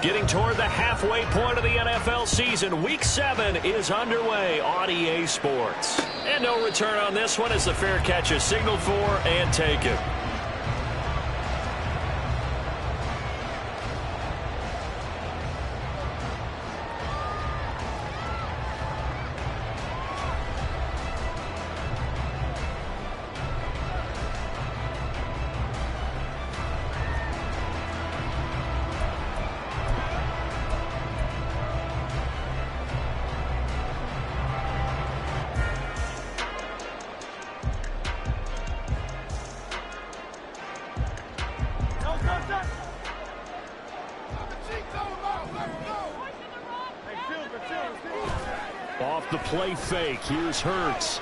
Getting toward the halfway point of the NFL season, Week 7 is underway on EA Sports. And no return on this one as the fair catch is signaled for and taken. Off the play fake, here's Hurts.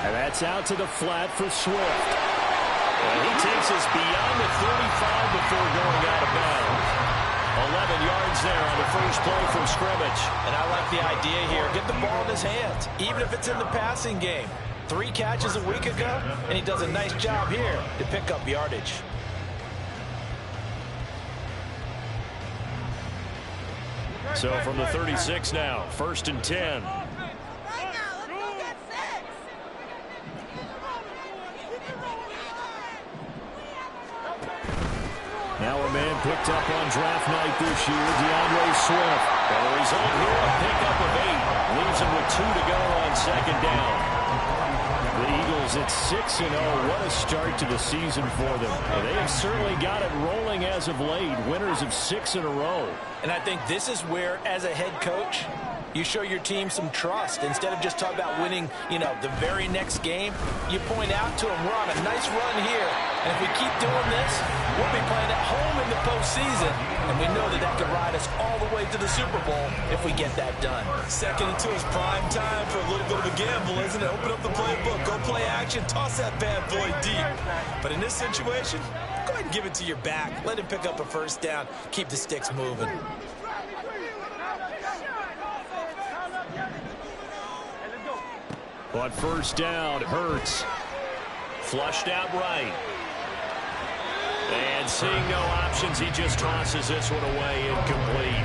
And that's out to the flat for Swift. And he takes us beyond the 35 before going out of bounds. 11 yards there on the first play from scrimmage. And I like the idea here. Get the ball in his hands, even if it's in the passing game. 3 catches a week ago, and he does a nice job here to pick up yardage. So from the 36 now, 1st and 10. Now a man picked up on draft night this year, DeAndre Swift. And the result here, a pickup of 8. Leaves him with 2 to go on 2nd down. The Eagles at 6-0. What a start to the season for them. They have certainly got it rolling as of late. Winners of 6 in a row. And I think this is where, as a head coach, you show your team some trust. Instead of just talking about winning, the very next game, you point out to them, we're on a nice run here. And if we keep doing this, we'll be playing at home in the postseason. And we know that that could ride us all the way to the Super Bowl if we get that done. 2nd and 2 is prime time for a little bit of a gamble, isn't it? Open up the playbook, go play action, toss that bad boy deep. But in this situation, go ahead and give it to your back. Let him pick up a 1st down. Keep the sticks moving. On 1st down, Hurts. Flushed out right. And seeing no options, he just tosses this one away incomplete.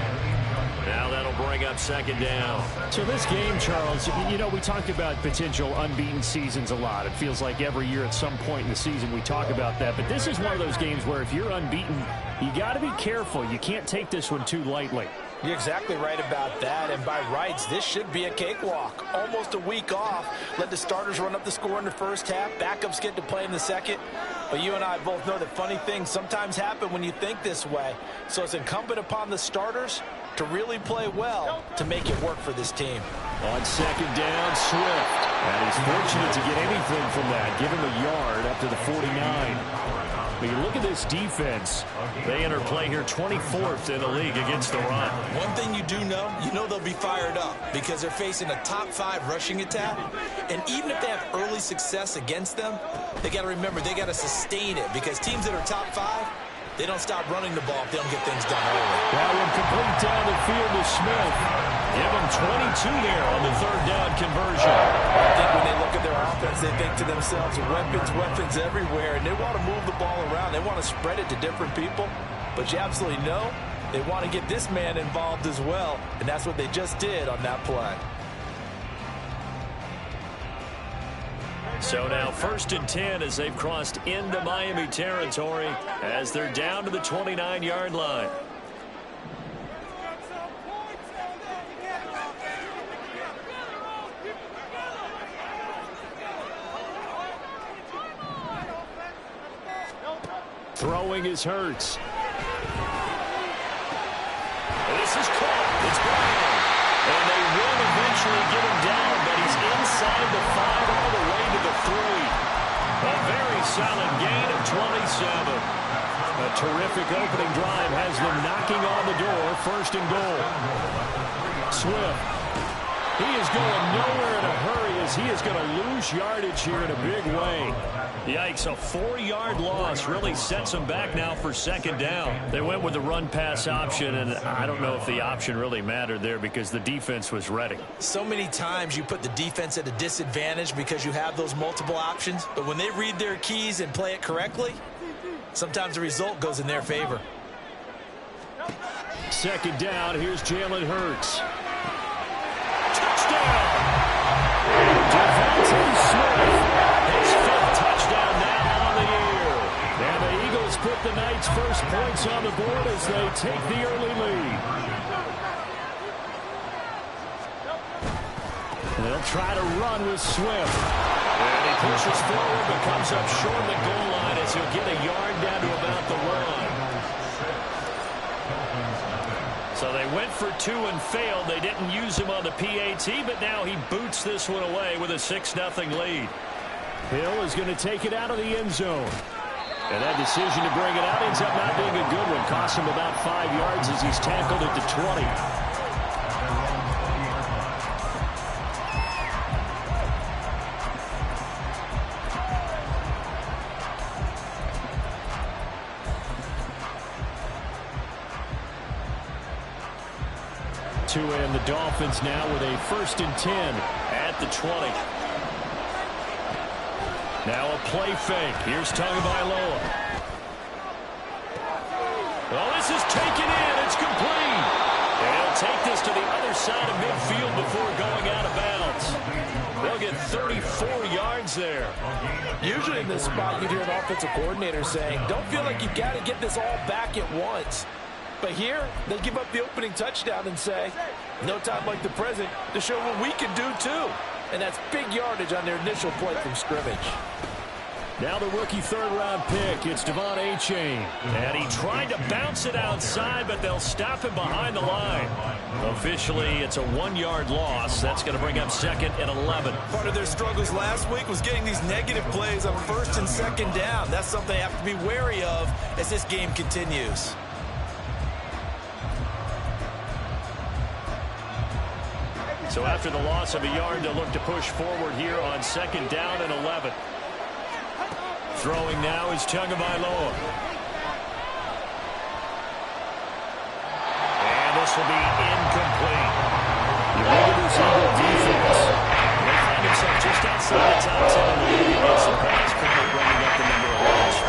Now that'll bring up 2nd down. So this game, Charles, we talk about potential unbeaten seasons a lot. It feels like every year at some point in the season we talk about that. But this is one of those games where if you're unbeaten, you got to be careful. You can't take this one too lightly. You're exactly right about that, and by rights, this should be a cakewalk. Almost a week off. Let the starters run up the score in the first half. Backups get to play in the second. But you and I both know that funny things sometimes happen when you think this way. So it's incumbent upon the starters to really play well to make it work for this team. On 2nd down, Swift. And he's fortunate to get anything from that. Give him a yard up to the 49. But you look at this defense. They enter play here 24th in the league against the run. One thing you do know, they'll be fired up because they're facing a top 5 rushing attack. And even if they have early success against them, they got to remember they got to sustain it because teams that are top 5, they don't stop running the ball if they don't get things done early. That one complete down the field to Smith. Give them 22 there on the 3rd down conversion. I think when they look at their offense, they think to themselves, weapons everywhere, and they want to move the ball around. They want to spread it to different people. But you absolutely know they want to get this man involved as well, and that's what they just did on that play. So now 1st and 10 as they've crossed into Miami territory as they're down to the 29-yard line. Throwing is Hurts. This is caught. It's Brown. And they will eventually get him down, but he's inside the 5 all the way to the 3. A very solid gain of 27. A terrific opening drive has them knocking on the door. 1st and goal. Swift. He is going nowhere in a hurry as he is going to lose yardage here in a big way. Yikes, a 4-yard loss really sets them back now for second down. They went with the run-pass option, and I don't know if the option really mattered there because the defense was ready. So many times you put the defense at a disadvantage because you have those multiple options, but when they read their keys and play it correctly, sometimes the result goes in their favor. Second down, here's Jalen Hurts. Touchdown! Devontae Smith, his 5th touchdown now on the year. And the Eagles put the Knights' first points on the board as they take the early lead. They'll try to run with Swift. And he pushes forward, but comes up short of the goal line as he'll get a yard down to about the 1. So they went for 2 and failed. They didn't use him on the PAT, but now he boots this one away with a 6-0 lead. Hill is going to take it out of the end zone. And that decision to bring it out ends up not being a good one. Costs him about 5 yards as he's tackled at the 20. And the Dolphins now with a 1st and 10 at the 20. Now a play fake. Here's Tagovailoa. Oh, this is taken in. It's complete. And he'll take this to the other side of midfield before going out of bounds. They'll get 34 yards there. Usually in this spot, you'd hear an offensive coordinator saying, don't feel like you've got to get this all back at once. But here, they give up the opening touchdown and say, no time like the present to show what we can do too. And that's big yardage on their initial play from scrimmage. Now the rookie 3rd-round pick, it's Devon Achane. And he tried to bounce it outside, but they'll stop him behind the line. Officially, it's a 1-yard loss. That's going to bring up 2nd and 11. Part of their struggles last week was getting these negative plays on 1st and 2nd down. That's something they have to be wary of as this game continues. So after the loss of a yard, they'll look to push forward here on 2nd down and 11. Throwing now is Tagovailoa. And this will be incomplete. You look at this Eagle defense. They find himself just outside the top 10 in the league against the pass, currently running up the number of runs.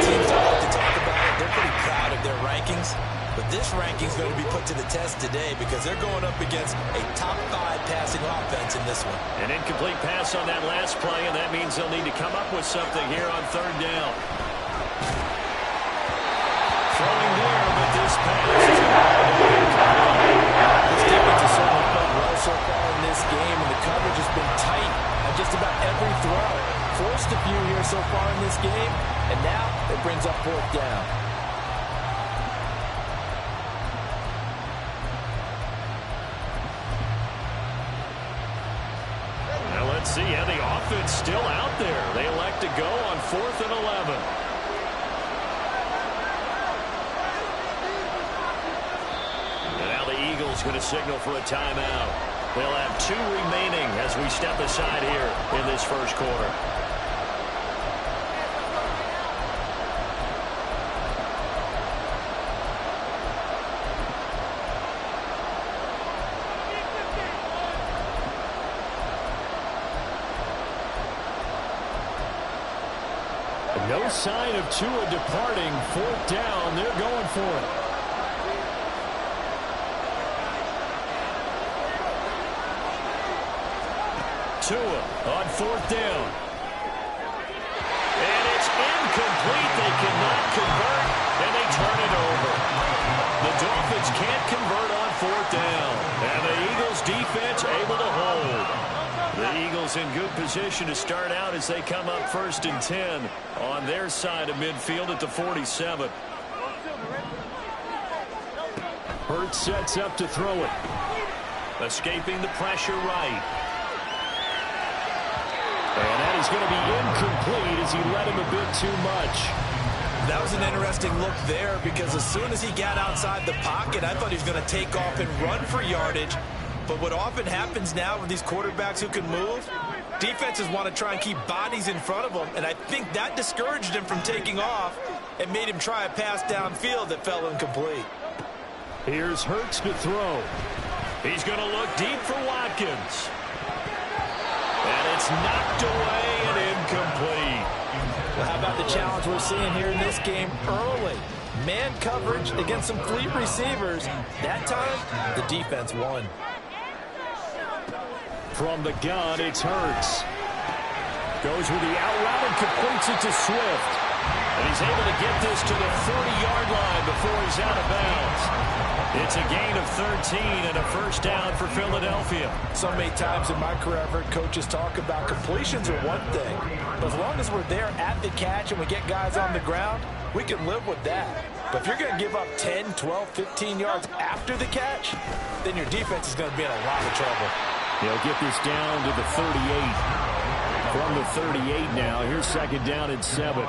Teams don't like to talk about it. They're pretty proud of their rankings. But this ranking is going to be put to the test today because they're going up against a top 5 passing offense in this one. An incomplete pass on that last play, and that means they'll need to come up with something here on 3rd down. Throwing there, but this pass is This defense has certainly played well so far in this game, and the coverage has been tight on just about every throw. Forced a few here so far in this game, and now it brings up 4th down. Let's see, the offense still out there. They elect to go on 4th and 11. And now the Eagles going to signal for a timeout. They'll have 2 remaining as we step aside here in this first quarter. No sign of Tua departing. 4th down. They're going for it. Tua on 4th down. And it's incomplete. They cannot convert, and they turn it over. The Dolphins can't convert on 4th down. And the Eagles defense able to hold. The Eagles in good position to start out as they come up 1st and 10 on their side of midfield at the 47. Hurts sets up to throw it. Escaping the pressure right. And that is going to be incomplete as he led him a bit too much. That was an interesting look there because as soon as he got outside the pocket, I thought he was going to take off and run for yardage. But what often happens now with these quarterbacks who can move, defenses want to try and keep bodies in front of them, and I think that discouraged him from taking off and made him try a pass downfield that fell incomplete. Here's Hurts to throw. He's going to look deep for Watkins. And it's knocked away and incomplete. Well, how about the challenge we're seeing here in this game early? Man coverage against some fleet receivers. That time, the defense won. From the gun, it's Hurts. Goes with the out route and completes it to Swift. And he's able to get this to the 40-yard line before he's out of bounds. It's a gain of 13 and a first down for Philadelphia. So many times in my career, I've heard coaches talk about completions are one thing. But as long as we're there at the catch and we get guys on the ground, we can live with that. But if you're going to give up 10, 12, 15 yards after the catch, then your defense is going to be in a lot of trouble. They'll get this down to the 38. From the 38 now, here's second down and 7.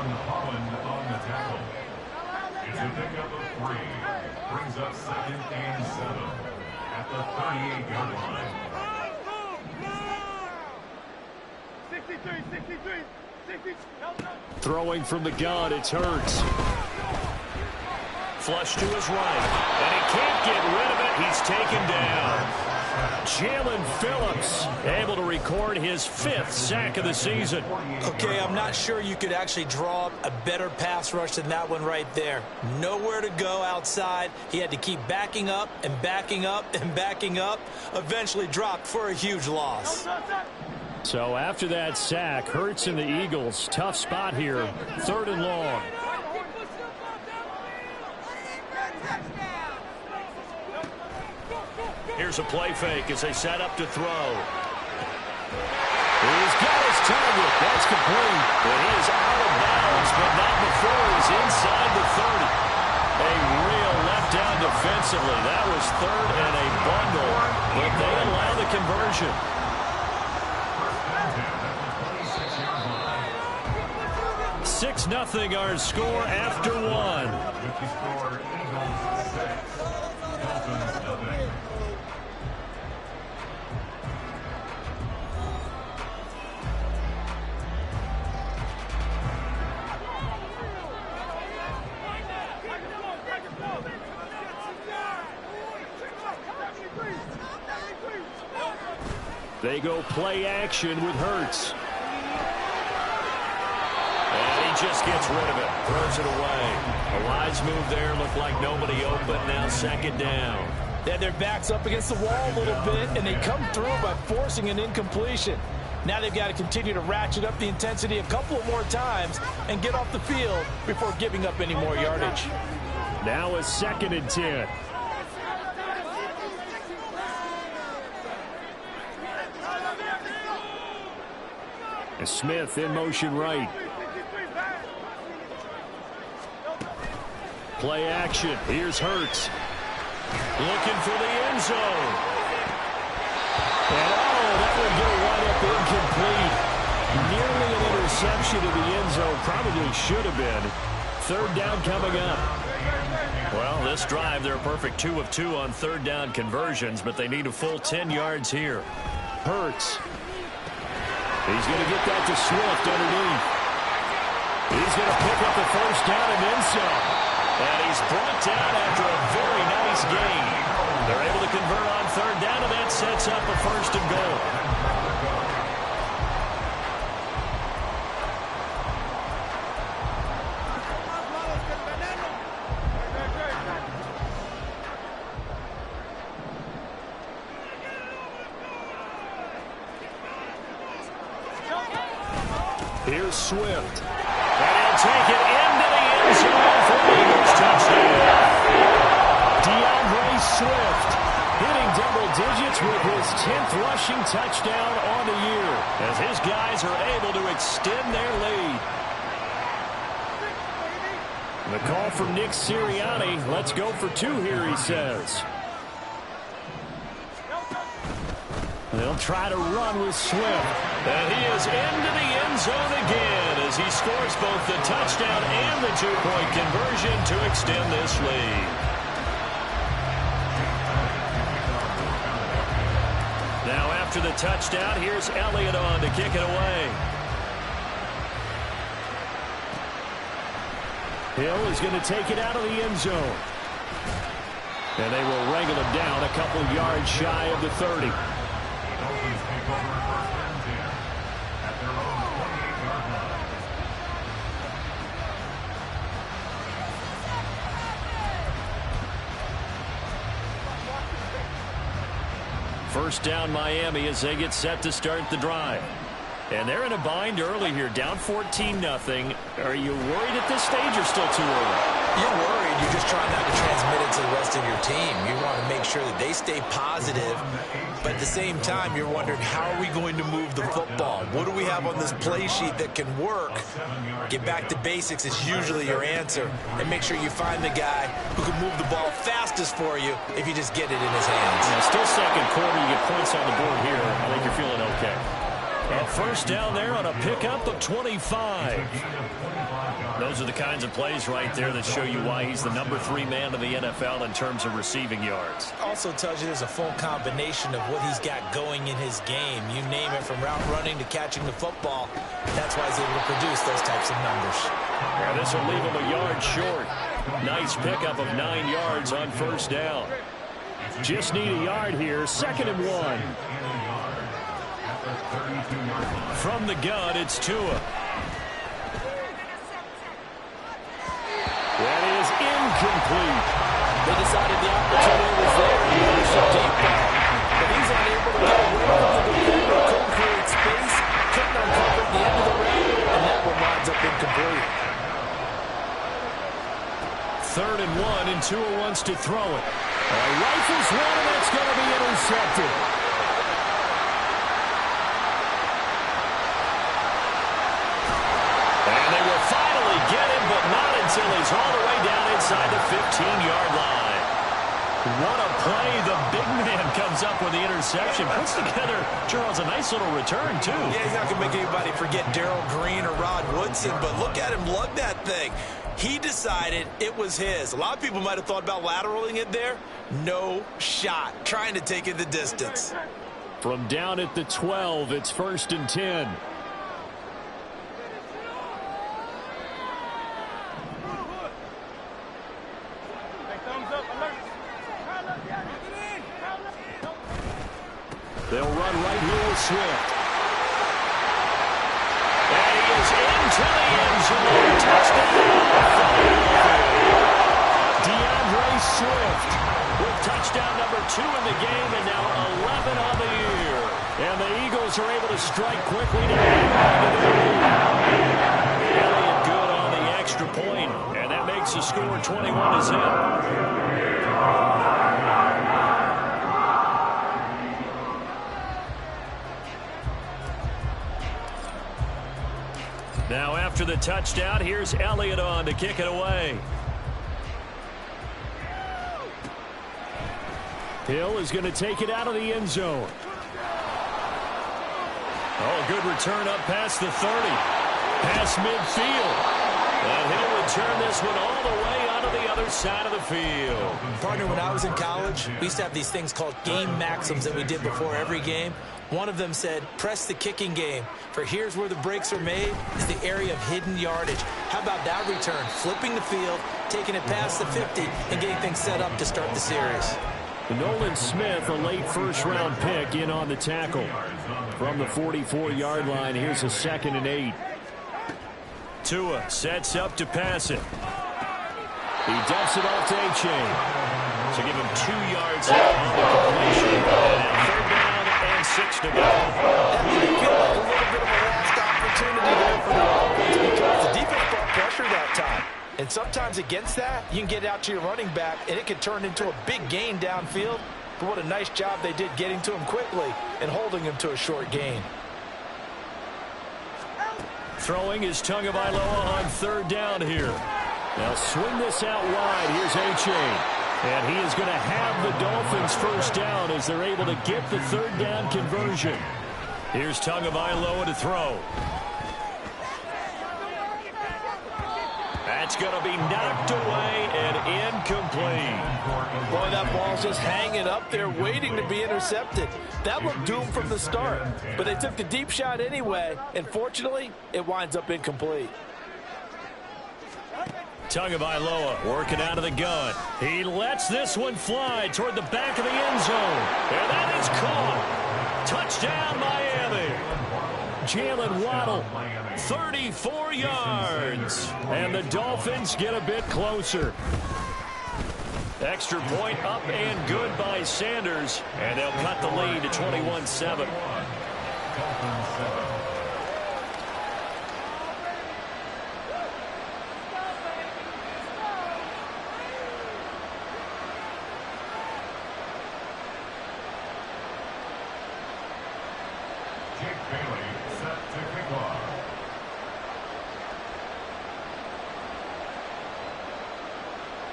It's a pickup of 3. Brings up second and 7 at the 38-yard line. 63. Throwing from the gun, it's Hurts. Flush to his right. And he can't get rid of it. He's taken down. Jalen Phillips able to record his 5th sack of the season. Okay, I'm not sure you could actually draw up a better pass rush than that one right there. Nowhere to go outside. He had to keep backing up and backing up and backing up. Eventually dropped for a huge loss. So after that sack, Hurts and the Eagles, tough spot here, 3rd and long. Here's a play fake as they set up to throw. He's got his target. That's complete. But he is out of bounds, but not before he's inside the 30. A real letdown defensively. That was 3rd and a bundle, but they allow the conversion. 6-0 our score after 1. With the score, Eagles 6, Dolphins nothing. They go play action with Hurts. And he just gets rid of it. Throws it away. A wise move there. Looked like nobody open. Now 2nd down. They had their backs up against the wall a little bit, and they come through by forcing an incompletion. Now they've got to continue to ratchet up the intensity a couple of more times and get off the field before giving up any more yardage. Now a 2nd and 10. Smith in motion right. Play action. Here's Hurts. Looking for the end zone. And that would go right up incomplete. Nearly an interception in the end zone. Probably should have been. 3rd down coming up. Well, this drive, they're a perfect 2 of 2 on 3rd down conversions, but they need a full 10 yards here. Hurts. He's going to get that to Swift underneath. He's going to pick up the 1st down and then some. And he's brought down after a very nice gain. They're able to convert on 3rd down, and that sets up a 1st and goal. Here's Swift. And he'll take it into the end zone for the Eagles touchdown. DeAndre Swift hitting double digits with his 10th rushing touchdown on the year, as his guys are able to extend their lead. The call from Nick Sirianni. Let's go for 2 here, he says. They'll try to run with Swift. And he is into the end zone again as he scores both the touchdown and the 2-point conversion to extend this lead. after the touchdown, here's Elliott on to kick it away. Hill is going to take it out of the end zone. And they will wrangle him down a couple yards shy of the 30. Dolphins take over first and 10 at their own 28-yard line. First down Miami as they get set to start the drive. And they're in a bind early here, down 14-0. Are you worried at this stage or still too early? You're worried. You're just trying not to transmit it to the rest of your team. You want to make sure that they stay positive. But at the same time, you're wondering, how are we going to move the football? What do we have on this play sheet that can work? Get back to basics is usually your answer. And make sure you find the guy who can move the ball fastest for you if you just get it in his hands. Yeah, still second quarter. You get points on the board here. I think you're feeling okay. A first down there on a pickup of 25. Those are the kinds of plays right there that show you why he's the #3 man in the NFL in terms of receiving yards. Also tells you there's a full combination of what he's got going in his game. You name it, from route running to catching the football. That's why he's able to produce those types of numbers. Yeah, this will leave him a yard short. Nice pickup of 9 yards on first down. Just need a yard here. 2nd and 1. From the gun, it's Tua. That is incomplete. They decided the opportunity was there and he pushed a deep ball. But he's unable to get away from the defender. Couldn't create space, couldn't uncover the end of the route, and that one winds up incomplete. 3rd and 1, and Tua wants to throw it. Rifles one, and that's going to be intercepted. Until he's all the way down inside the 15-yard line. What a play. The big man comes up with the interception. Puts together, Charles, a nice little return, too. Yeah, he's not going to make anybody forget Darrell Green or Rod Woodson, but look at him lug that thing. He decided it was his. A lot of people might have thought about lateraling it there. No shot. Trying to take it the distance. From down at the 12, it's 1st and 10. They'll run right here with Swift. And he is into the end zone. Touchdown. DeAndre Swift with touchdown #2 in the game, and now 11 on the year. And the Eagles are able to strike quickly to hang on to their lead. Elliott good on the extra point, and that makes the score 21-0. Now after the touchdown, here's Elliott on to kick it away. Hill is going to take it out of the end zone. Oh, good return up past the 30. Past midfield. And he'll return this one all the way out of the other side of the field. Partner, when I was in college, we used to have these things called game maxims that we did before every game. One of them said, press the kicking game, for here's where the breaks are made, is the area of hidden yardage. How about that return? Flipping the field, taking it past the 50, and getting things set up to start the series. Nolan Smith, a late first-round pick, in on the tackle. From the 44-yard line, here's a 2nd and 8. Tua sets up to pass it. He dumps it off to A-Chain. So give him 2 yards on the completion. And 3rd down and 6 to go. That might feel like a little bit of a lost opportunity there for the offense, because the defense brought pressure that time. And sometimes against that, you can get out to your running back, and it can turn into a big gain downfield. But what a nice job they did getting to him quickly and holding him to a short gain. Throwing is Tagovailoa on 3rd down here. Now swing this out wide. Here's A-Chain. And he is going to have the Dolphins first down as they're able to get the 3rd down conversion. Here's Tagovailoa to throw. That's It's going to be knocked away and incomplete. Boy, that ball's just hanging up there waiting to be intercepted. That looked doomed from the start, but they took the deep shot anyway, and fortunately, it winds up incomplete. Tagovailoa working out of the gun. He lets this one fly toward the back of the end zone. And that is caught. Touchdown, Miami. Jalen Waddle, 34 yards. And the Dolphins get a bit closer. Extra point up and good by Sanders. And they'll cut the lead to 21-7.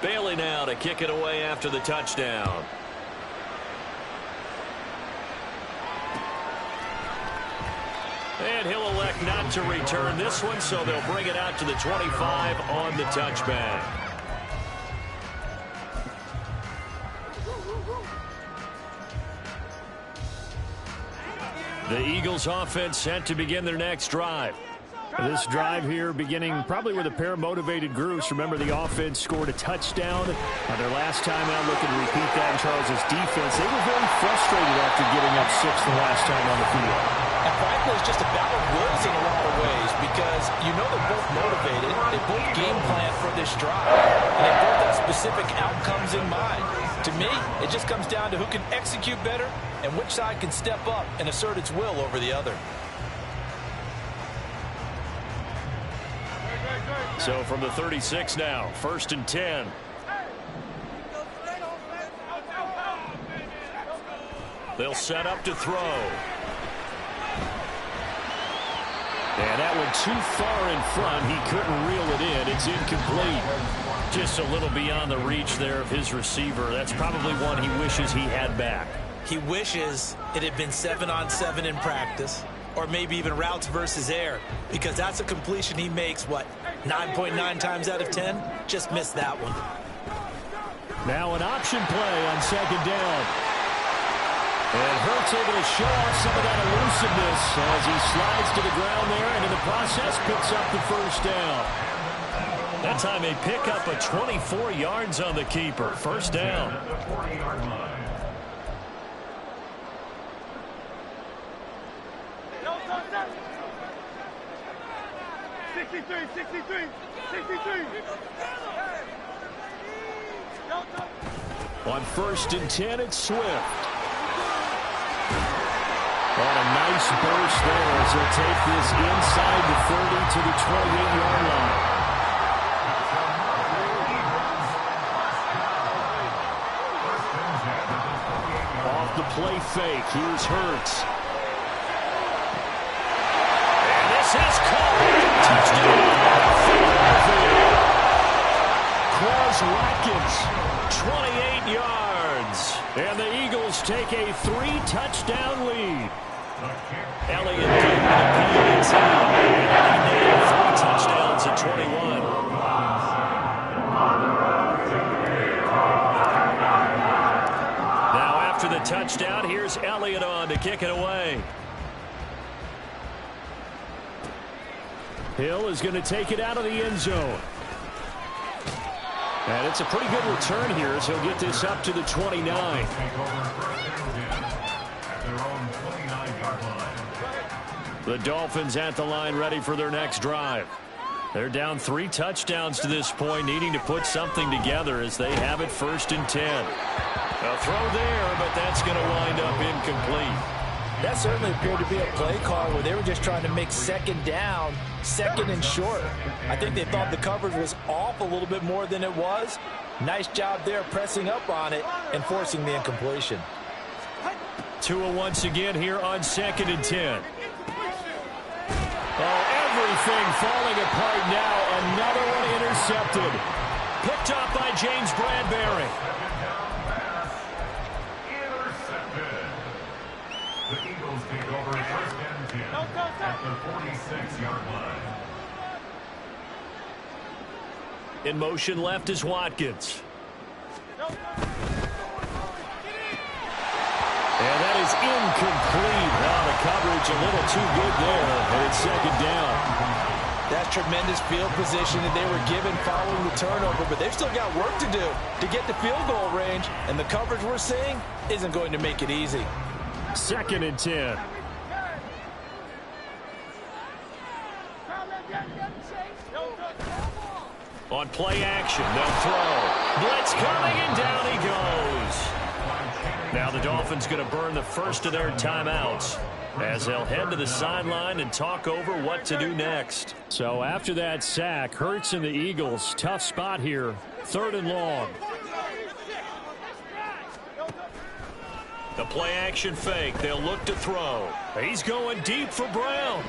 Bailey now to kick it away after the touchdown. And he'll elect not to return this one, so they'll bring it out to the 25 on the touchback. The Eagles offense set to begin their next drive. This drive here beginning probably with a pair of motivated groups. Remember, the offense scored a touchdown their last time out. Looking to repeat that in Charles's defense. They were very frustrated after giving up 6 the last time on the field. And frankly, it's just a battle of wills in a lot of ways because you know they're both motivated. They both game plan for this drive. And they both have specific outcomes in mind. To me, it just comes down to who can execute better and which side can step up and assert its will over the other. So from the 36 now, 1st and 10. They'll set up to throw. And that one too far in front. He couldn't reel it in. It's incomplete. Just a little beyond the reach there of his receiver. That's probably one he wishes he had back. He wishes it had been 7-on-7 in practice, or maybe even routes versus air, because that's a completion he makes, 9.9 times out of 10? Just missed that one. Now an option play on 2nd down. And Hurts able to show off some of that elusiveness as he slides to the ground there, and in the process picks up the 1st down. That time they pick up a 24 yards on the keeper. 1st down. 63. On 1st and 10, it's Swift. On a nice burst there as he'll take this inside the 30 to the 28-yard line. Off the play fake, here's Hurts. And this is caught. Touchdown. Quaz Watkins, 28 yards. And the Eagles take a 3-touchdown lead. Elliott did the PAT. And he nailed 3 touchdowns at 21. Now after the touchdown, here's Elliott on to kick it away. Hill is going to take it out of the end zone. And it's a pretty good return here as he'll get this up to the 29. The Dolphins at the line ready for their next drive. They're down 3 touchdowns to this point, needing to put something together as they have it 1st and 10. A throw there, but that's going to wind up incomplete. That certainly appeared to be a play call where they were just trying to make 2nd down, 2nd and short. I think they thought the coverage was off a little bit more than it was. Nice job there pressing up on it and forcing the incompletion. Tua once again here on 2nd and 10. Oh, everything falling apart now. Another one intercepted. Picked up by James Bradbury. The Eagles take over 1st and 10 at the 46-yard line. In motion left is Watkins. And that is incomplete. Now the coverage a little too good there, and it's second down. That's tremendous field position that they were given following the turnover, but they've still got work to do to get the field goal range, and the coverage we're seeing isn't going to make it easy. 2nd and 10. On play action, they'll throw. Blitz coming, and down he goes. Now the Dolphins going to burn the first of their timeouts as they'll head to the sideline and talk over what to do next. So after that sack, Hurts and the Eagles, tough spot here. 3rd and long. The play action fake. They'll look to throw. He's going deep for Brown.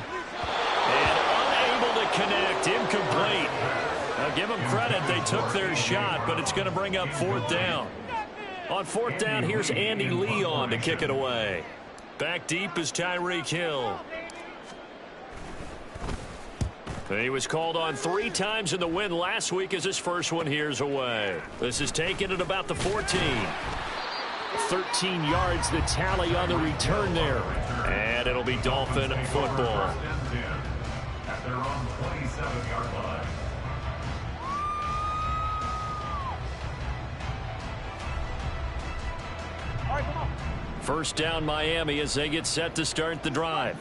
And unable to connect. Incomplete. Now give them credit. They took their shot, but it's going to bring up 4th down. On 4th down, here's Andy Lee on to kick it away. Back deep is Tyreek Hill. He was called on 3 times in the win last week as his first one here's away. This is taken at about the 14. 13 yards the tally on the return there. And it'll be Dolphin football. At their own 27-yard line. First down Miami as they get set to start the drive.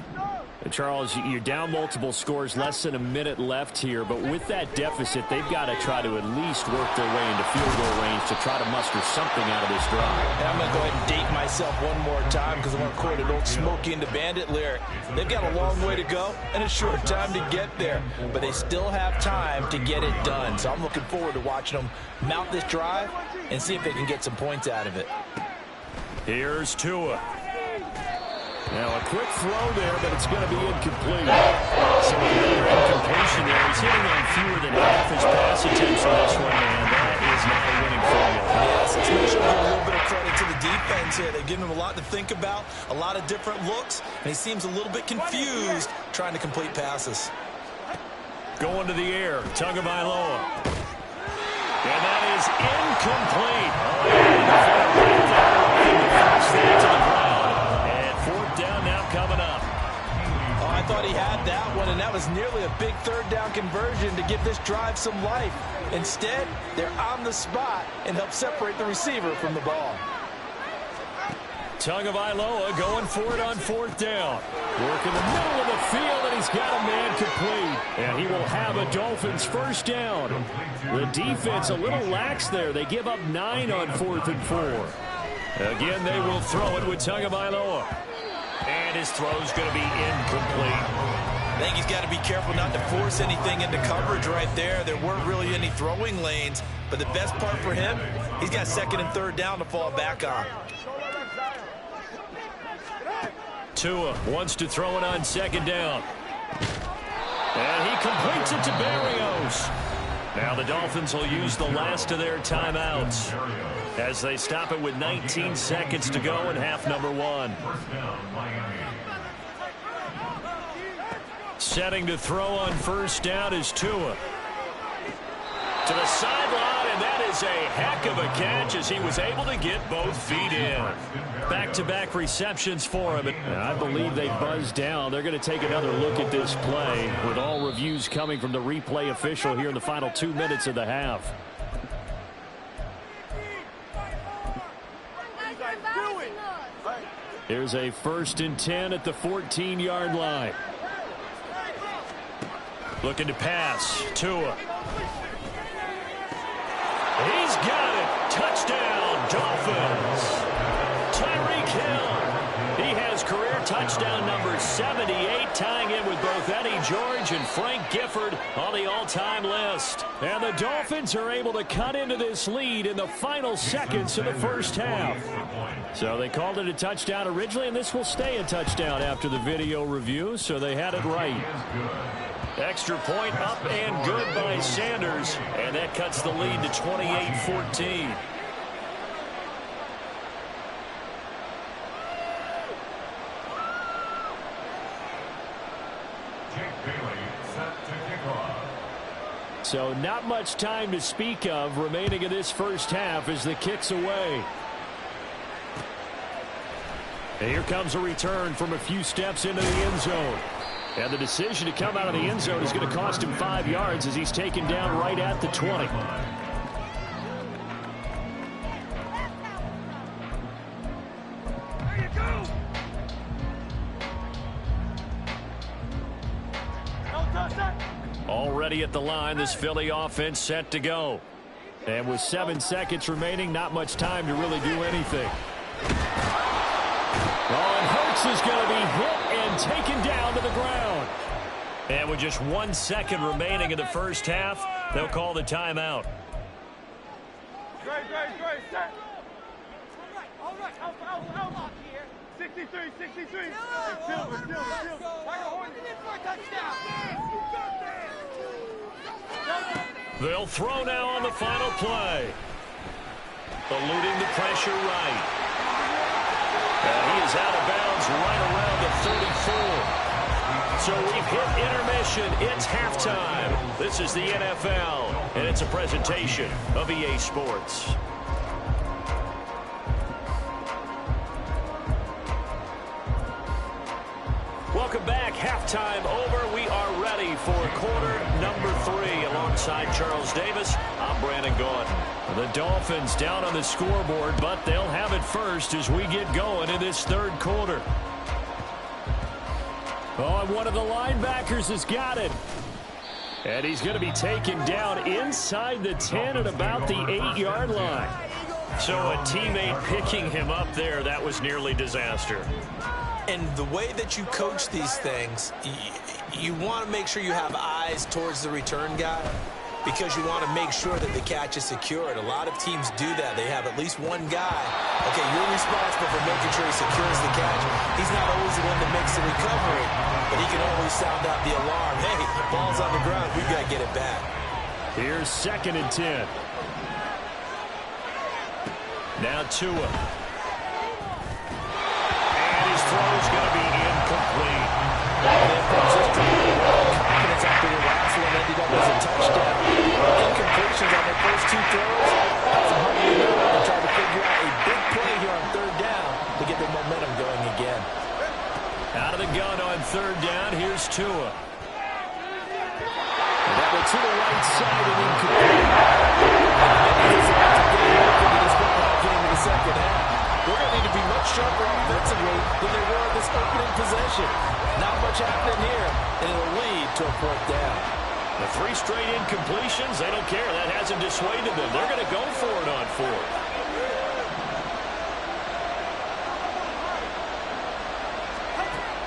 And Charles, you're down multiple scores, less than a minute left here, but with that deficit, they've got to try to at least work their way into field goal range to try to muster something out of this drive. And I'm going to go ahead and date myself one more time because I'm going to quote an old Smokey and the Bandit lyric. They've got a long way to go and a short time to get there, but they still have time to get it done. So I'm looking forward to watching them mount this drive and see if they can get some points out of it. Here's Tua. Now a quick throw there, but it's going to be incomplete. So another incompletion there. He's hitting on fewer than half his pass attempts on this one, and that is not a winning formula. Yes, let's make sure we give a little bit of credit to the defense here. They've given him a lot to think about, a lot of different looks, and he seems a little bit confused trying to complete passes. Going to the air, Tagovailoa. And that is incomplete. To the ground. And 4th down now coming up. Oh, I thought he had that one, and that was nearly a big 3rd down conversion to give this drive some life. Instead, they're on the spot and help separate the receiver from the ball. Tagovailoa going for it on 4th down. Work in the middle of the field, and he's got a man complete. And he will have a Dolphins first down. The defense a little lax there. They give up 9 on 4th and 4. Again, they will throw it with Tagovailoa. And his throw's going to be incomplete. I think he's got to be careful not to force anything into coverage right there. There weren't really any throwing lanes. But the best part for him, he's got 2nd and 3rd down to fall back on. Tua wants to throw it on 2nd down. And he completes it to Berrios. Now the Dolphins will use the last of their timeouts as they stop it with 19 seconds to go in half number 1. Setting to throw on 1st down is Tua. To the sideline, and that is a heck of a catch as he was able to get both feet in. Back-to-back receptions for him. And I believe they buzzed down. They're going to take another look at this play with all reviews coming from the replay official here in the final 2 minutes of the half. Here's a 1st and 10 at the 14-yard line. Looking to pass. Tua. He's got it. Touchdown, Dolphins. Tyreek Hill. He has career touchdown number 78, tying in with both Eddie George and Frank Gifford on the all-time list. And the Dolphins are able to cut into this lead in the final seconds of the first half. So they called it a touchdown originally, and this will stay a touchdown after the video review, so they had it right. Extra point up and good by Sanders, and that cuts the lead to 28-14. So not much time to speak of remaining in this first half as the kick's away. And here comes a return from a few steps into the end zone. And the decision to come out of the end zone is going to cost him 5 yards as he's taken down right at the 20. Already at the line, this Philly offense set to go. And with 7 seconds remaining, not much time to really do anything. Oh, and Hurts is going to be hit and taken down to the ground. And with just 1 second remaining in the first half, they'll call the timeout. Great, set. All right. Out here. 63. Still. They'll throw now on the final play. Eluding the pressure right. And he is out of bounds right around the 34. So we've hit intermission. It's halftime. This is the NFL, and it's a presentation of EA Sports. Welcome back. Halftime over. We are ready for quarter number 3. Alongside Charles Davis, I'm Brandon Gordon. The Dolphins down on the scoreboard, but they'll have it first as we get going in this third quarter. Oh, and one of the linebackers has got it. And he's going to be taken down inside the 10 at about the 8-yard line. So a teammate picking him up there, that was nearly disaster. And the way that you coach these things, you want to make sure you have eyes towards the return guy because you want to make sure that the catch is secured. A lot of teams do that. They have at least one guy. Okay, you're responsible for making sure he secures the catch. He's not always the one that makes the recovery, but he can always sound out the alarm. Hey, ball's on the ground. We've got to get it back. Here's 2nd and 10. Now Tua. Throw's going to be incomplete. Just confidence after the last one ended up as a touchdown. Incompletions on their first 2 throws. That's a hungry move to try to figure out a big play here on 3rd down to get their momentum going again. Out of the gun on 3rd down, here's Tua. That one to the right side and incomplete. Getting to the second half. They're going to need to be much sharper offensively than they were in this opening possession. Not much happening here, and it'll lead to a 4th down. The 3 straight incompletions, they don't care. That hasn't dissuaded them. They're going to go for it on 4th.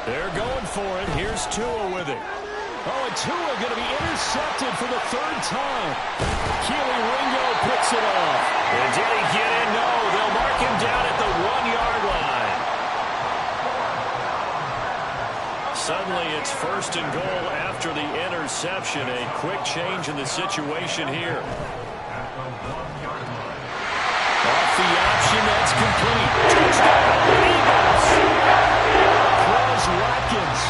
They're going for it. Here's Tua with it. Oh, and Tua going to be intercepted for the 3rd time. Keely Ringo picks it off. And did he get in? No, they'll mark him down at the 1-yard line. Suddenly it's 1st and goal after the interception. A quick change in the situation here. Off the option, that's complete. Touchdown, Eagles. Quez Watkins.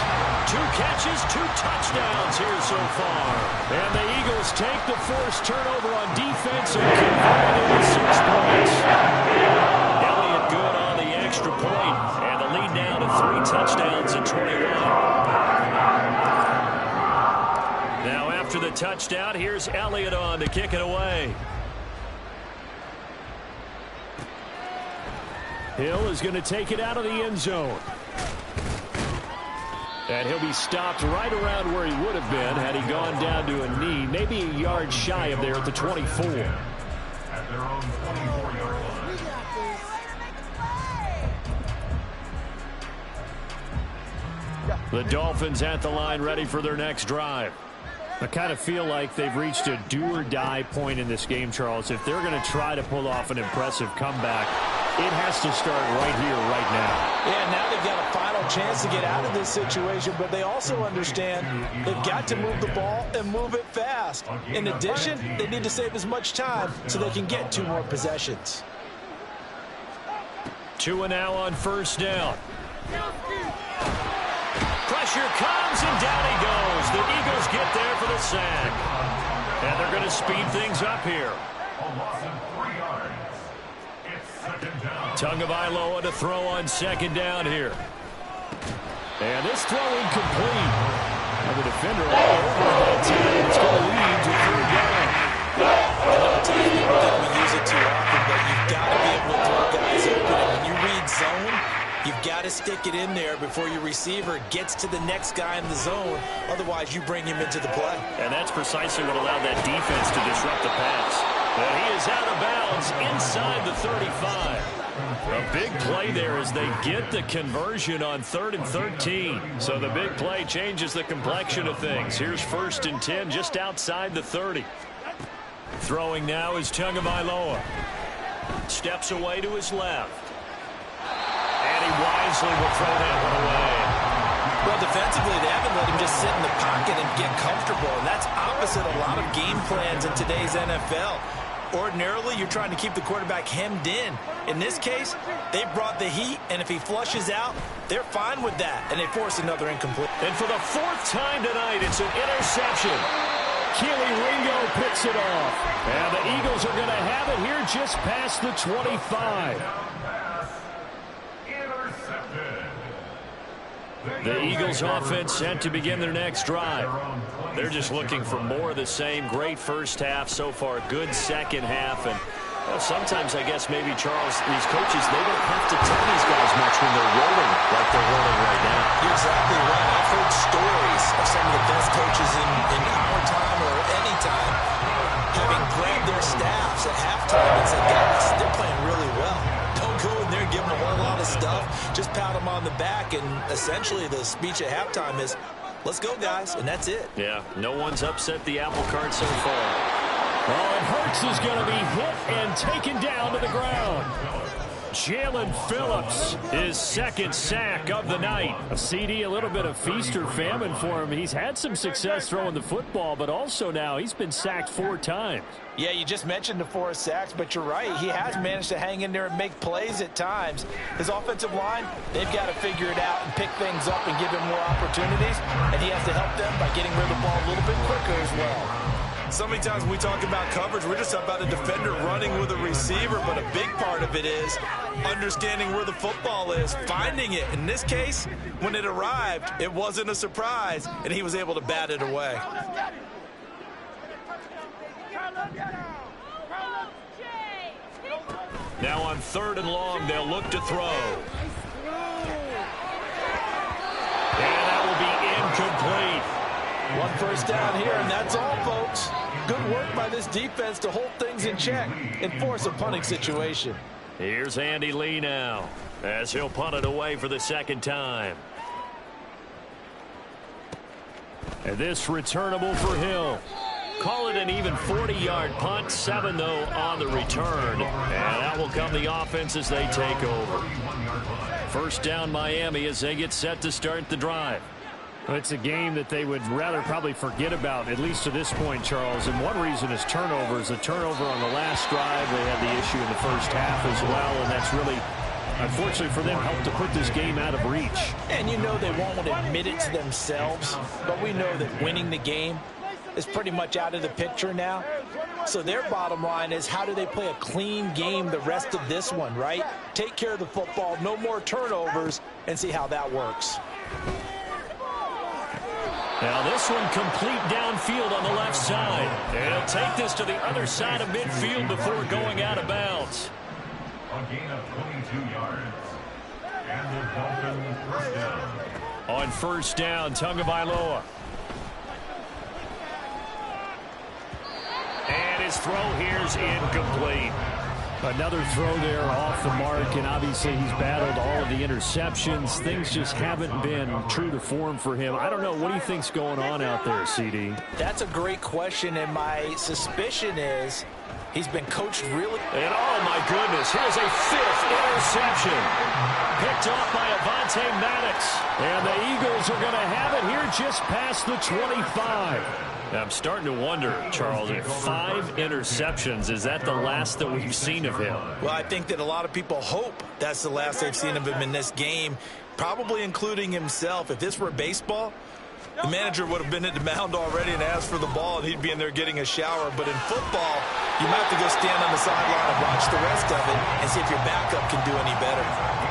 2 catches, 2 touchdowns here so far. And the Eagles take the forced turnover on defense and convert it into 6 points. Elliott good on the extra point, and the lead now to 3 touchdowns and 21. Now after the touchdown, here's Elliott on to kick it away. Hill is going to take it out of the end zone. And he'll be stopped right around where he would have been had he gone down to a knee, maybe a yard shy of there at the 24. At their own 24-yard line. The Dolphins at the line ready for their next drive. I kind of feel like they've reached a do-or-die point in this game, Charles. If they're going to try to pull off an impressive comeback, it has to start right here, right now. Yeah, now they've got a final chance to get out of this situation, but they also understand they've got to move the ball and move it fast. In addition, they need to save as much time so they can get 2 more possessions. Tua now on 1st down. Pressure comes, and down he goes. The Eagles get there for the sack. And they're going to speed things up here. A loss of 3 yards. It's second down. Tagovailoa to throw on second down here. And this throw incomplete. And the defender all over that time. It's going to lead to third down. I know at times people think we use it too often, but you've got to be able to throw guys open. And when you read zone, you've got to stick it in there before your receiver gets to the next guy in the zone. Otherwise, you bring him into the play. And that's precisely what allowed that defense to disrupt the pass. And he is out of bounds inside the 35. A big play there as they get the conversion on 3rd and 13. So the big play changes the complexion of things. Here's 1st and 10 just outside the 30. Throwing now is Tagovailoa. Steps away to his left. And he wisely will throw that one away. Well, defensively, they haven't let him just sit in the pocket and get comfortable, and that's opposite a lot of game plans in today's NFL. Ordinarily, you're trying to keep the quarterback hemmed in. In this case, they brought the heat, and if he flushes out, they're fine with that, and they force another incomplete. And for the 4th time tonight, it's an interception. Keely Ringo picks it off. And the Eagles are going to have it here just past the 25. The Eagles offense set to begin their next drive. They're just looking for more of the same. Great first half so far. Good second half. And well, sometimes, I guess, maybe, Charles, these coaches, they don't have to tell these guys much when they're rolling like they're rolling right now. You're exactly right. I've heard stories of some of the best coaches in our time or any time having grabbed their staffs at halftime and said, guys, they're playing really well. Don't go in there and give them a whole lot of stuff. Just pat them on the back. And essentially the speech at halftime is, let's go, guys, and that's it. Yeah, no one's upset the apple cart so far. Oh, and Hurts is going to be hit and taken down to the ground. Jalen Phillips, his 2nd sack of the night. A CD, a little bit of feast or famine for him. He's had some success throwing the football, but also now he's been sacked 4 times. Yeah, you just mentioned the 4 sacks, but you're right. He has managed to hang in there and make plays at times. His offensive line, they've got to figure it out and pick things up and give him more opportunities, and he has to help them by getting rid of the ball a little bit quicker as well. So many times when we talk about coverage, we're just about a defender running with a receiver, but a big part of it is understanding where the football is, finding it. In this case, when it arrived, it wasn't a surprise, and he was able to bat it away. Now on 3rd and long, they'll look to throw. And that will be incomplete. 1 first down here, and that's all, folks. Good work by this defense to hold things in check and force a punting situation. Here's Andy Lee now as he'll punt it away for the 2nd time. And this returnable for Hill. Call it an even 40-yard punt. 7, though, on the return. And that will come the offense as they take over. First down, Miami, as they get set to start the drive. Well, it's a game that they would rather probably forget about, at least to this point, Charles. And one reason is turnovers. A turnover on the last drive. They had the issue in the first half as well, and that's really, unfortunately for them, helped to put this game out of reach. And you know they won't admit it to themselves, but we know that winning the game is pretty much out of the picture now. So their bottom line is, how do they play a clean game the rest of this one, right? Take care of the football, no more turnovers, and see how that works. Now this one complete downfield on the left side. And he'll take this to the other side of midfield before going out of bounds. A gain of 22 yards. And the Dolphins first down. On first down, Tagovailoa. And his throw here's incomplete. Another throw there off the mark, and obviously he's battled all of the interceptions. Things just haven't been true to form for him. I don't know. What do you think's going on out there, CD? That's a great question, and my suspicion is he's been coached really. And oh my goodness, here's a 5th interception. Picked off by Avonte Maddox. And the Eagles are going to have it here just past the 25. I'm starting to wonder, Charles, if 5 interceptions, is that the last that we've seen of him? Well, I think that a lot of people hope that's the last they've seen of him in this game, probably including himself. If this were baseball, The manager would have been at the mound already and asked for the ball, and he'd be in there getting a shower. But in football, you might have to go stand on the sideline and watch the rest of it and see if your backup can do any better.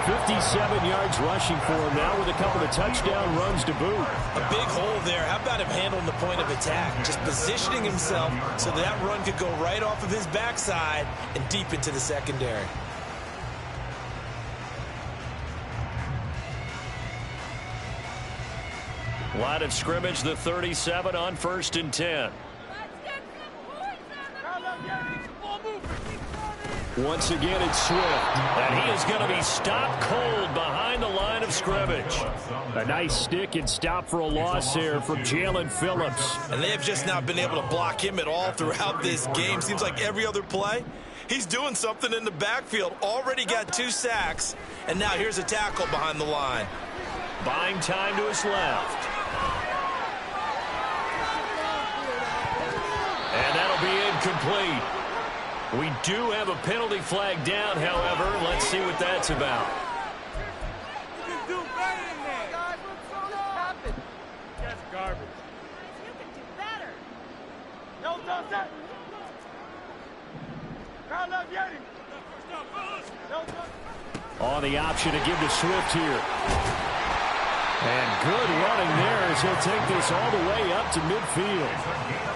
57 yards rushing for him now with a couple of touchdown runs to boot. A big hole there. How about him handling the point of attack? Just positioning himself so that run could go right off of his backside and deep into the secondary. Line of scrimmage, the 37 on 1st and 10. Once again, it's Swift. And he is going to be stopped cold behind the line of scrimmage. A nice stick and stop for a loss there from Jalen Phillips. And they have just not been able to block him at all throughout this game. Seems like every other play, he's doing something in the backfield. Already got 2 sacks. And now here's a tackle behind the line. Buying time to his left. And that'll be incomplete. We do have a penalty flag down, however. Let's see what that's about. You can do better than that. Guys, what's happened? That's garbage. You can do better. No, don't that. Crowd love Yeti. No, don't. On the option to give to Swift here. And good running there as he'll take this all the way up to midfield.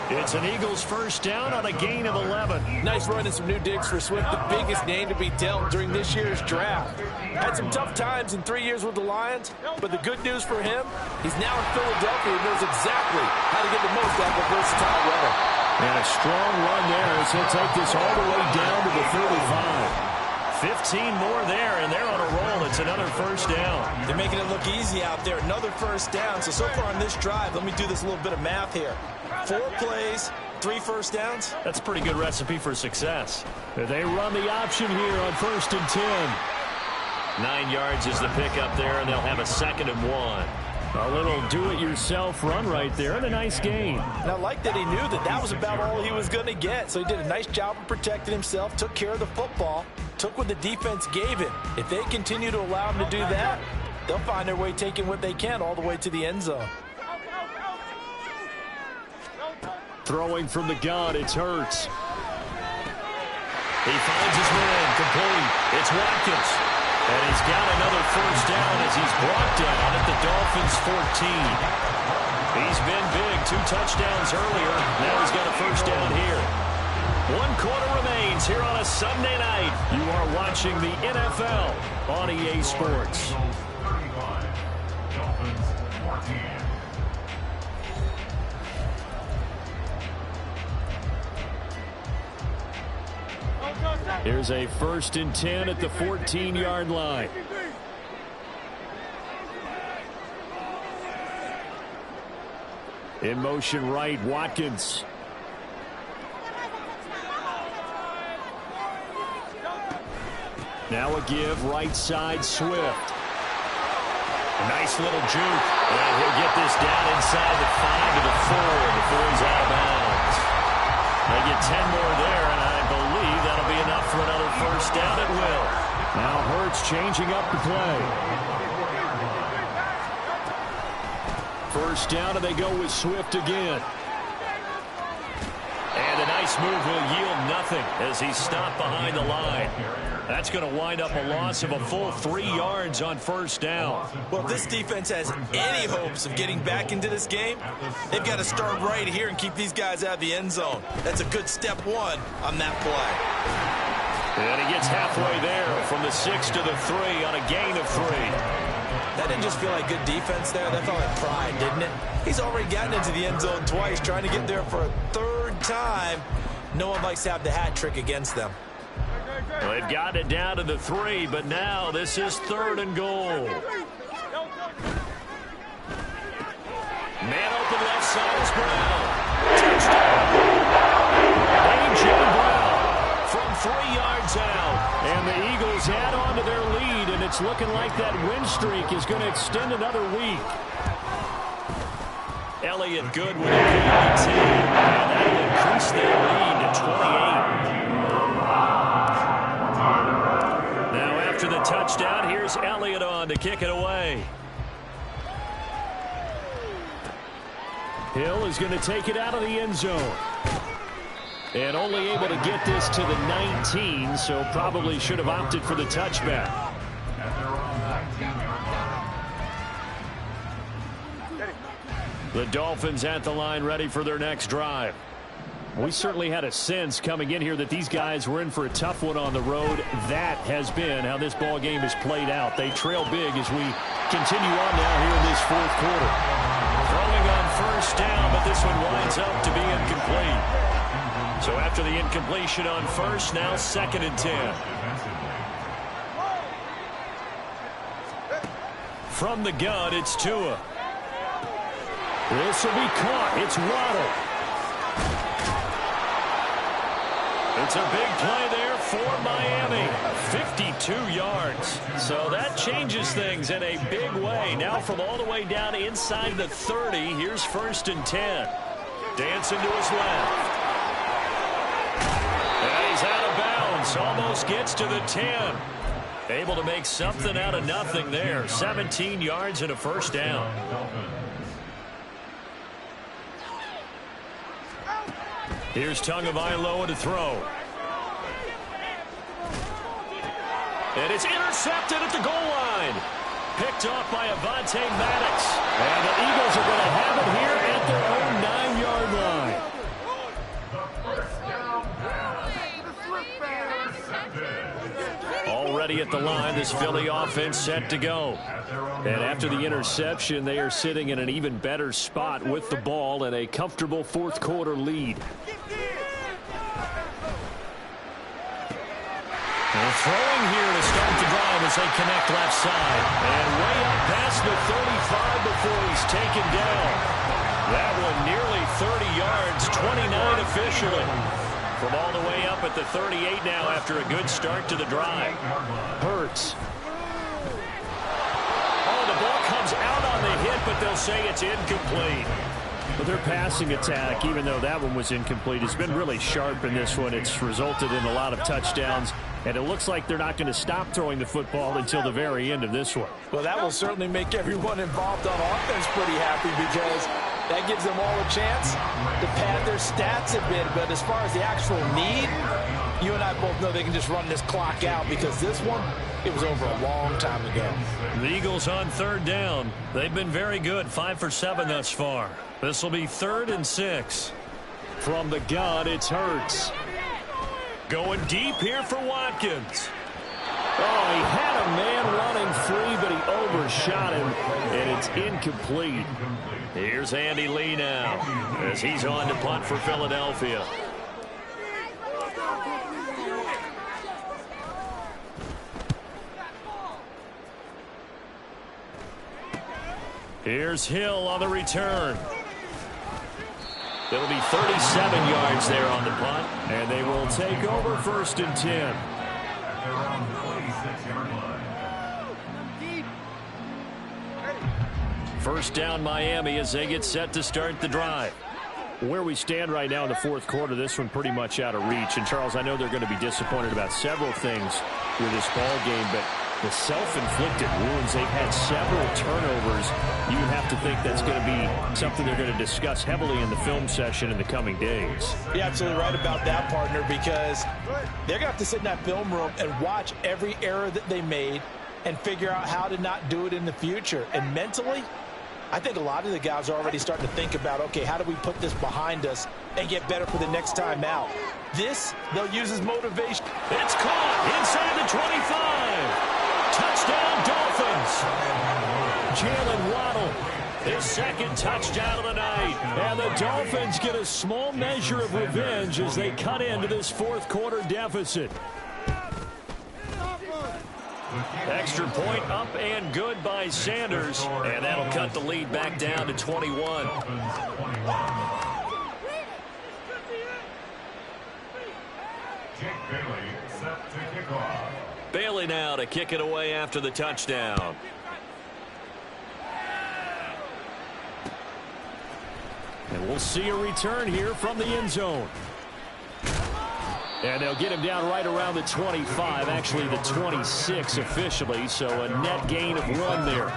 It's an Eagles first down on a gain of 11. Nice run and some new digs for Swift, the biggest name to be dealt during this year's draft. Had some tough times in 3 years with the Lions, but the good news for him, he's now in Philadelphia and knows exactly how to get the most out of a versatile runner. And a strong run there as he'll take this all the way down to the 35. 15 more there, and they're on a roll. It's another first down. They're making it look easy out there. Another first down. So far on this drive, let me do this little bit of math here. 4 plays, 3 first downs. That's a pretty good recipe for success. They run the option here on 1st and 10. 9 yards is the pickup there, and they'll have a 2nd and 1. A little do-it-yourself run right there, and a nice gain. And I like that he knew that that was about all he was going to get. So he did a nice job of protecting himself, took care of the football, took what the defense gave him. If they continue to allow him to do that, they'll find their way taking what they can all the way to the end zone. Throwing from the gun, it's Hurts. He finds his man, complete. It's Watkins. And he's got another first down as he's brought down at the Dolphins' 14. He's been big, 2 touchdowns earlier. Now he's got a first down here. 1 quarter remains here on a Sunday night. You are watching the NFL on EA Sports. 35, Dolphins 14. Here's a 1st and 10 at the 14-yard line. In motion right, Watkins. Now a give, right side, Swift. Nice little juke. And he'll get this down inside the 5 to the 4 before he's out of bounds. They get 10 more there, and I believe that'll be enough for another first down. It will. Now Hurts changing up the play. First down, and they go with Swift again. And a nice move will yield nothing as he's stopped behind the line. That's going to wind up a loss of a full 3 yards on first down. Well, if this defense has any hopes of getting back into this game, they've got to start right here and keep these guys out of the end zone. That's a good step 1 on that play. And he gets halfway there from the 6 to the 3 on a gain of 3. That didn't just feel like good defense there. That felt like pride, didn't it? He's already gotten into the end zone twice, trying to get there for a 3rd time. No one likes to have the hat trick against them. Well, they've got it down to the 3, but now this is 3rd and goal. Man open left side is Brown. Touchdown. A.J. Brown from 3 yards out. And the Eagles add on to their lead, and it's looking like that win streak is going to extend another week. Elliott good with a PAT, and that'll increase their lead to 28. Now after the touchdown, here's Elliott on to kick it away. Hill is going to take it out of the end zone. And only able to get this to the 19, so probably should have opted for the touchback. The Dolphins at the line ready for their next drive. We certainly had a sense coming in here that these guys were in for a tough one on the road. That has been how this ball game has played out. They trail big as we continue on now here in this fourth quarter. Throwing on first down, but this one winds up to be incomplete. So after the incompletion on first, now 2nd and 10. From the gun, it's Tua. This will be caught. It's Waddle. It's a big play there for Miami. 52 yards. So that changes things in a big way. Now from all the way down inside the 30, here's 1st and 10. Dancing to his left. And he's out of bounds. Almost gets to the 10. Able to make something out of nothing there. 17 yards and a first down. Here's Tagovailoa to throw. And it's intercepted at the goal line. Picked off by Avonte Maddox. And the Eagles are going to have it here at their own 9-yard line. Already at the line, this Philly offense set to go. And after the interception, they are sitting in an even better spot with the ball and a comfortable fourth quarter lead. And throwing here to start the drive as they connect left side. And way up past the 35 before he's taken down. That one nearly 30 yards, 29 officially. From all the way up at the 38 now after a good start to the drive. Hurts. Oh, the ball comes out on the hit, but they'll say it's incomplete. But their passing attack, even though that one was incomplete, has been really sharp in this one. It's resulted in a lot of touchdowns, and it looks like they're not going to stop throwing the football until the very end of this one. Well, that will certainly make everyone involved on offense pretty happy because that gives them all a chance to pad their stats a bit. But as far as the actual need, you and I both know they can just run this clock out because this one, it was over a long time ago. The Eagles on 3rd down. They've been very good, 5 for 7 thus far. This will be 3rd and 6. From the gun, it's Hurts. Going deep here for Watkins. Oh, he had a man running free, but he overshot him, and it's incomplete. Here's Andy Lee now as he's on to punt for Philadelphia. Here's Hill on the return. It'll be 37 yards there on the punt, and they will take over 1st and 10. First down Miami as they get set to start the drive. Where we stand right now in the fourth quarter, this one pretty much out of reach. And, Charles, I know they're going to be disappointed about several things with this ball game, but the self-inflicted wounds, they've had several turnovers. You have to think that's going to be something they're going to discuss heavily in the film session in the coming days. You're absolutely right about that, partner, because they're going to have to sit in that film room and watch every error that they made and figure out how to not do it in the future. And mentally, I think a lot of the guys are already starting to think about, okay, how do we put this behind us and get better for the next time out? This, they'll use as motivation. It's caught inside the 25. Touchdown, Dolphins. Jalen Waddle, His 2nd touchdown of the night. and the Dolphins get a small measure of revenge as they cut into this fourth quarter deficit. Extra point up and good by Sanders. And that'll cut the lead back down to 21. Jake Bailey set to kick off. Bailey now to kick it away after the touchdown. And we'll see a return here from the end zone. And they'll get him down right around the 25, actually the 26 officially, so a net gain of 1 there.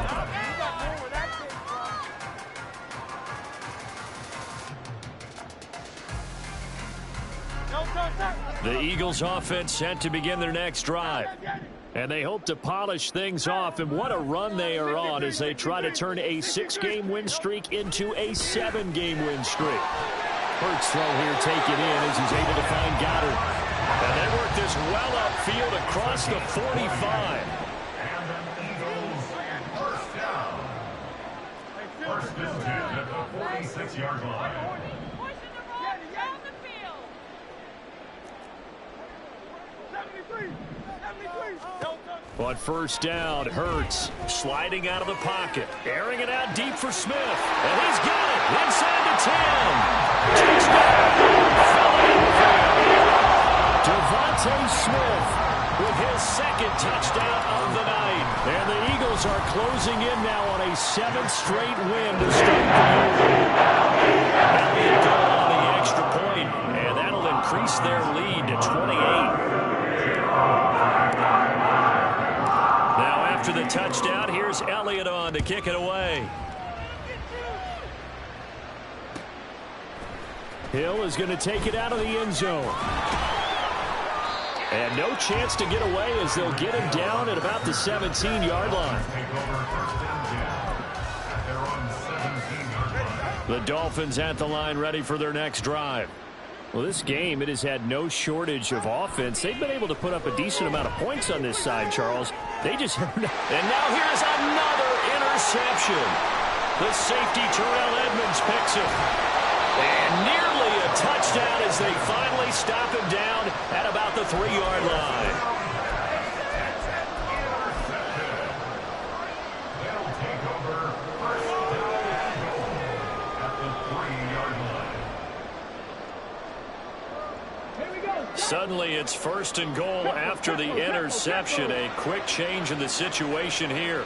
The Eagles offense set to begin their next drive. And they hope to polish things off, and what a run they are on as they try to turn a 6-game win streak into a 7-game win streak. Hurts throw here taken in as he's able to find Goddard. And they work this well upfield across the 45. And the Eagles first down. First and 10 at the 46-yard line. Pushing the ball down the field. 73. On first down, Hurts sliding out of the pocket, airing it out deep for Smith, and he's got it inside the 10. Touchdown! Devontae Smith with his second touchdown of the night, and the Eagles are closing in now on a 7th straight win to start the year. Elliott going on the extra point, and that'll increase their lead to 28. After the touchdown, here's Elliott on to kick it away. Hill is going to take it out of the end zone. And no chance to get away as they'll get him down at about the 17-yard line. The Dolphins at the line ready for their next drive. Well, this game, it has had no shortage of offense. They've been able to put up a decent amount of points on this side, Charles. They just... And now here's another interception. The safety, Terrell Edmonds, picks it. And nearly a touchdown as they finally stop him down at about the 3-yard line. They'll take over first down at the 3-yard line. Suddenly it's first and goal after the interception. A quick change in the situation here.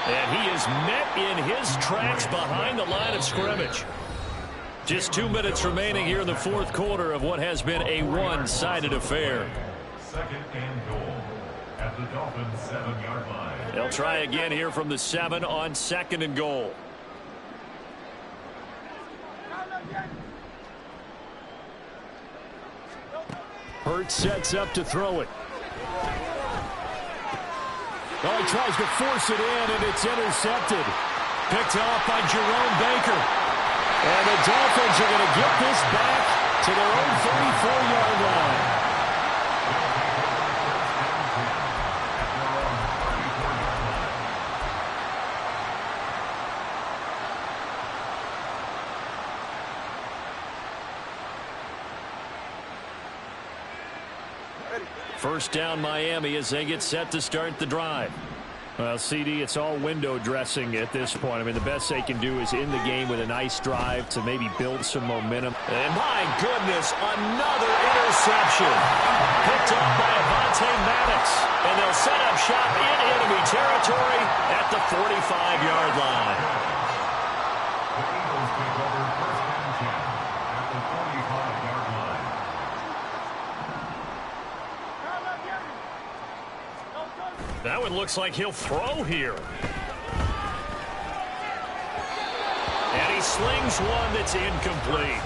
And he is met in his tracks behind the line of scrimmage. Just 2 minutes remaining here in the fourth quarter of what has been a one-sided affair. Second and goal at the Dolphins' 7-yard line. They'll try again here from the 7 on second and goal. Hurts sets up to throw it. Oh, he tries to force it in, and it's intercepted. Picked off by Jerome Baker. And the Dolphins are going to get this back to their own 34-yard line. First down Miami as they get set to start the drive. Well, CD, it's all window dressing at this point. I mean, the best they can do is end the game with a nice drive to maybe build some momentum. And my goodness, another interception. Picked up by Avonte Maddox. And they'll set up shop in enemy territory at the 45-yard line. The Eagles take over first and 10 at the 45-yard line. That one looks like he'll throw here. And he slings one that's incomplete.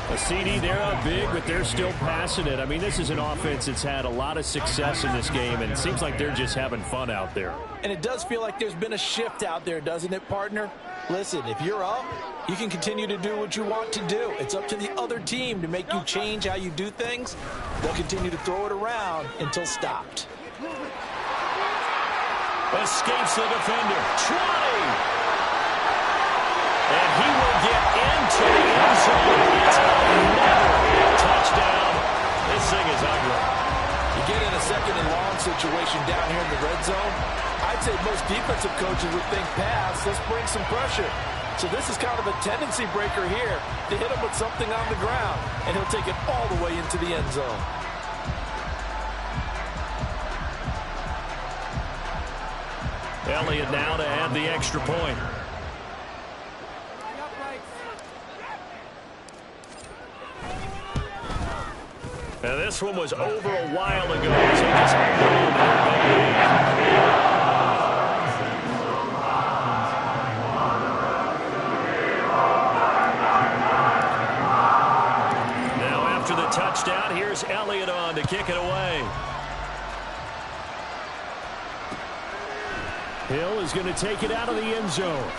A CD, they're up big, but they're still passing it. I mean, this is an offense that's had a lot of success in this game, and it seems like they're just having fun out there. And it does feel like there's been a shift out there, doesn't it, partner? Listen, if you're up, you can continue to do what you want to do. It's up to the other team to make you change how you do things. They'll continue to throw it around until stopped. Escapes the defender. 20. And he will get into the end zone. It's another touchdown. This thing is ugly. You get in a second and long situation down here in the red zone, I'd say most defensive coaches would think pass, let's bring some pressure. So this is kind of a tendency breaker here to hit him with something on the ground, and he'll take it all the way into the end zone. Elliott now to add the extra point. And this one was over a while ago. So just touchdown. Here's Elliott on to kick it away. Hill is going to take it out of the end zone.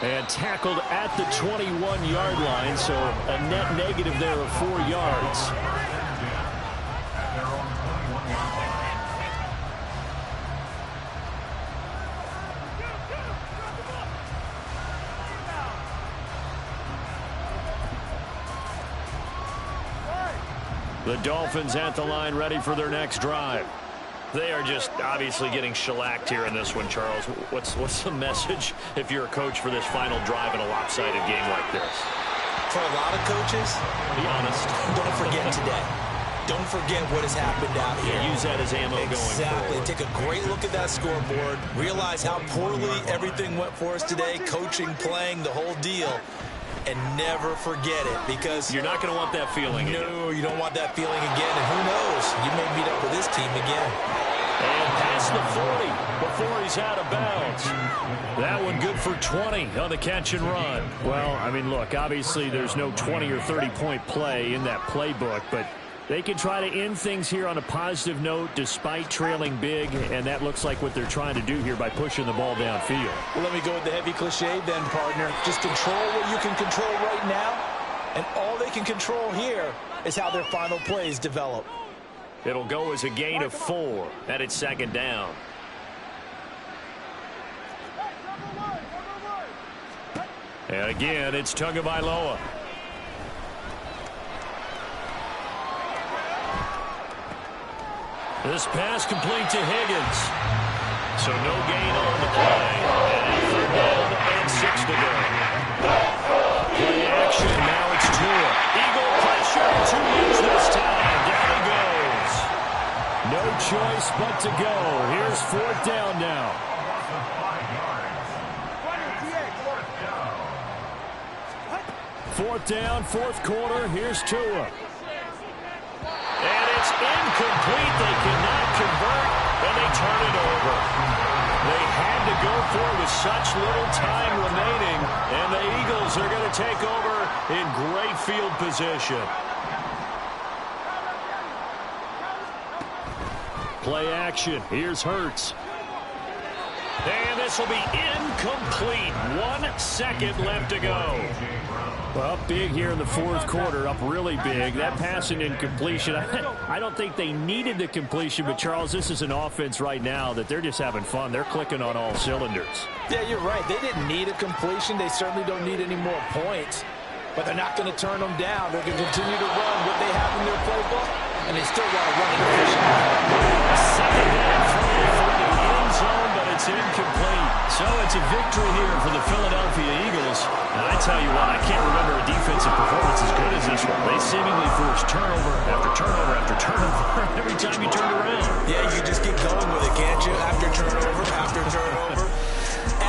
And tackled at the 21-yard line, so a net negative there of 4 yards. The Dolphins at the line, ready for their next drive. They are just obviously getting shellacked here in this one, Charles. What's the message if you're a coach for this final drive in a lopsided game like this? For a lot of coaches, Be honest. don't forget today. Don't forget what has happened out here. Use that as ammo going Exactly. forward. Take a great look at that scoreboard. Realize how poorly everything went for us today. Coaching, playing, the whole deal. And never forget it, because You're not going to want that feeling again. no, you don't want that feeling again. And who knows? You may meet up with this team again. And past the 40 before he's out of bounds. That one good for 20 on the catch and run. Well, I mean, look, obviously there's no 20 or 30-point play in that playbook, but they can try to end things here on a positive note despite trailing big, and that looks like what they're trying to do here by pushing the ball downfield. Well, let me go with the heavy cliche then, partner. Just control what you can control right now, and all they can control here is how their final plays develop. It'll go as a gain of 4, and it's second down. And again, it's Tagovailoa. This pass complete to Higgins. So no gain on the play. And third down and 6 to go. Play action, now it's Tua. Eagle pressure, 2 minutes this time. Down he goes. No choice but to go. Here's 4th down now. 4th down, 4th quarter. Here's Tua. And it's incomplete. They cannot convert, and they turn it over. They had to go for it with such little time remaining, and the Eagles are going to take over in great field position. Play action. Here's Hurts. And this will be incomplete. 1 second left to go. Well, big here in the 4th quarter, up really big. That pass and incompletion, I don't think they needed the completion, but Charles, this is an offense right now that they're just having fun. They're clicking on all cylinders. Yeah, you're right. They didn't need a completion. They certainly don't need any more points, but they're not going to turn them down. They're going to continue to run what they have in their playbook, and they still want to run it efficiently. Second down, 3 for the end zone, but it's incomplete. So it's a victory here for the Philadelphia Eagles. And I tell you what, I can't remember a defensive performance as good as this one. They seemingly forced turnover after turnover after turnover every time you turned around. Yeah, you just keep going with it, can't you? After turnover, after turnover.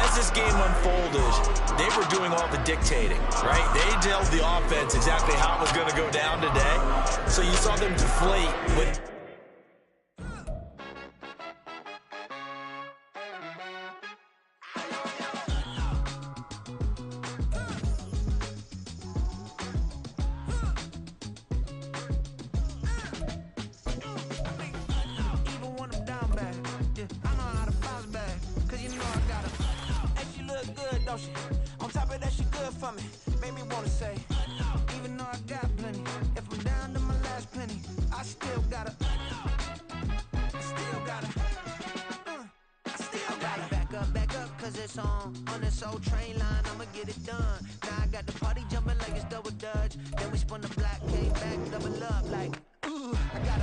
As this game unfolded, they were doing all the dictating, right? They told the offense exactly how it was going to go down today. So you saw them deflate with... On top of that, she good for me. Made me wanna say, even though I got plenty, if I'm down to my last penny, I still gotta back up, cause it's on this old train line, I'ma get it done. Now I got the party jumping like it's double dutch. Then we spun the block, came back, double up like, ooh, I got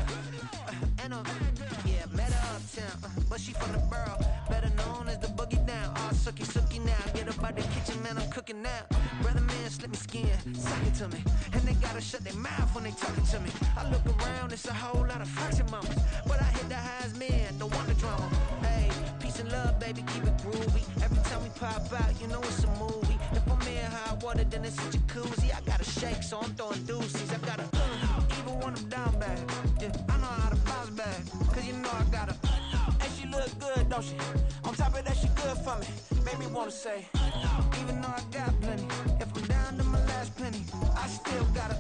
yeah, met her uptown, but she from the borough, better known as the boogie down. All sookie now, get up out the kitchen, man, I'm cooking now. Brother man, slip me skin, suck it to me, and they gotta shut their mouth when they talking to me. I look around, it's a whole lot of foxy mamas, but I hit the highs, man, don't want the drama. Hey, peace and love, baby, keep it groovy. Every time we pop out, you know it's a movie. If I'm in hot water, then it's a jacuzzi. I gotta shake, so I'm throwing deuces. I gotta even when I'm down bad. Yeah, I know how to bounce back, cause you know I gotta. And she look good, don't she? On top of that, she good for me. Made me wanna say, even though I got plenty, if I'm down to my last penny, I still gotta.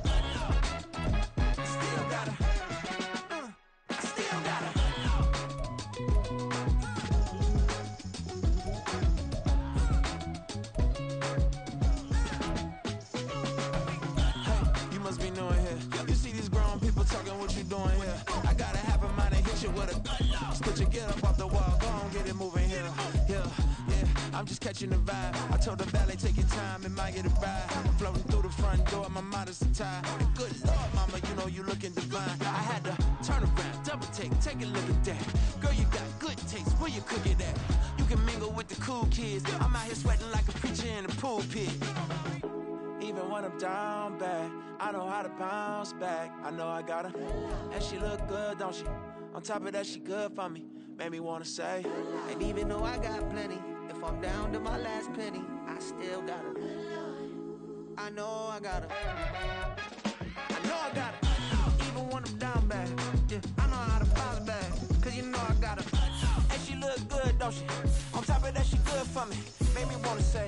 catching the vibe. I told the valet, take your time, it might get a ride. Floating through the front door, my mind is a tie. And good Lord, mama, you know you looking divine. I had to turn around, double take a look at that. Girl, you got good taste, where you cook it at? You can mingle with the cool kids. I'm out here sweating like a preacher in a pulpit. Even when I'm down bad, I know how to bounce back. I know I got her, and she look good, don't she? On top of that, she good for me. Made me wanna say, and even though I got plenty, if I'm down to my last penny, I still got her. I know I got her. I know I got her. Even when I'm down bad, yeah, I know how to bounce back. Cause you know I got her. And she look good, don't she? On top of that, she good for me. Made me wanna say,